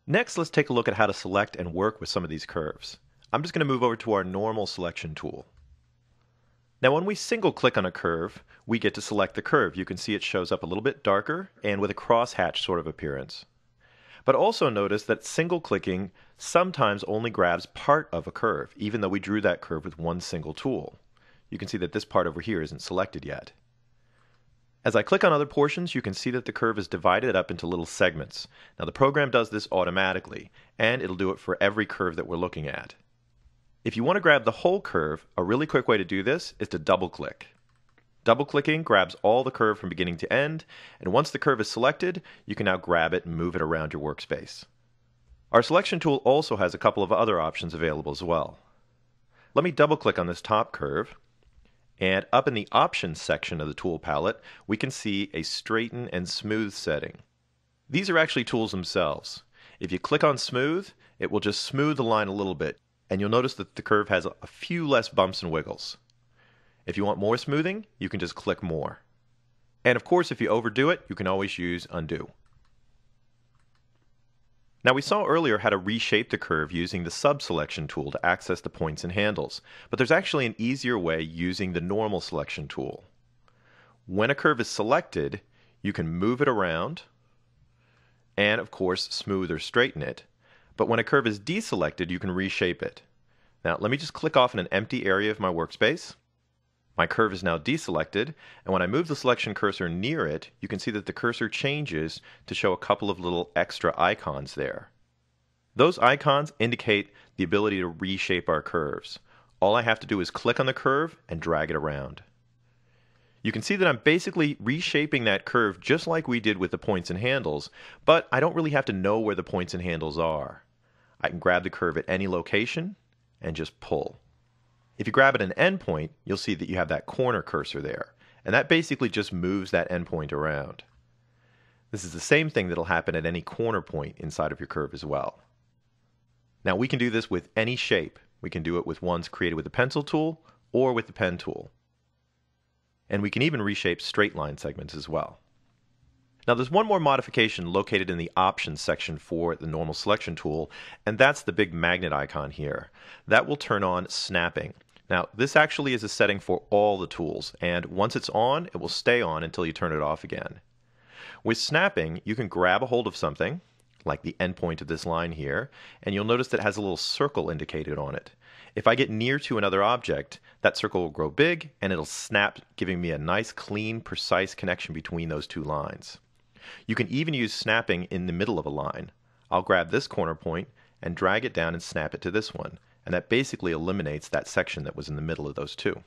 Next, let's take a look at how to select and work with some of these curves. I'm just going to move over to our normal selection tool. Now when we single click on a curve, we get to select the curve. You can see it shows up a little bit darker and with a crosshatch sort of appearance. But also notice that single clicking sometimes only grabs part of a curve, even though we drew that curve with one single tool. You can see that this part over here isn't selected yet. As I click on other portions, you can see that the curve is divided up into little segments. Now the program does this automatically, and it'll do it for every curve that we're looking at. If you want to grab the whole curve, a really quick way to do this is to double click. Double clicking grabs all the curve from beginning to end, and once the curve is selected, you can now grab it and move it around your workspace. Our selection tool also has a couple of other options available as well. Let me double click on this top curve. And up in the Options section of the tool palette, we can see a Straighten and Smooth setting. These are actually tools themselves. If you click on Smooth, it will just smooth the line a little bit, and you'll notice that the curve has a few less bumps and wiggles. If you want more smoothing, you can just click More. And of course, if you overdo it, you can always use Undo. Now we saw earlier how to reshape the curve using the Sub-Selection tool to access the points and handles, but there's actually an easier way using the Normal Selection tool. When a curve is selected, you can move it around and of course smooth or straighten it, but when a curve is deselected, you can reshape it. Now let me just click off in an empty area of my workspace. My curve is now deselected, and when I move the selection cursor near it, you can see that the cursor changes to show a couple of little extra icons there. Those icons indicate the ability to reshape our curves. All I have to do is click on the curve and drag it around. You can see that I'm basically reshaping that curve just like we did with the points and handles, but I don't really have to know where the points and handles are. I can grab the curve at any location and just pull. If you grab at an endpoint, you'll see that you have that corner cursor there, and that basically just moves that endpoint around. This is the same thing that'll happen at any corner point inside of your curve as well. Now we can do this with any shape. We can do it with ones created with the pencil tool or with the pen tool. And we can even reshape straight line segments as well. Now there's one more modification located in the Options section for the Normal Selection tool, and that's the big magnet icon here. That will turn on snapping. Now this actually is a setting for all the tools, and once it's on, it will stay on until you turn it off again. With snapping, you can grab a hold of something, like the endpoint of this line here, and you'll notice that it has a little circle indicated on it. If I get near to another object, that circle will grow big and it'll snap, giving me a nice, clean, precise connection between those two lines. You can even use snapping in the middle of a line. I'll grab this corner point and drag it down and snap it to this one, and that basically eliminates that section that was in the middle of those two.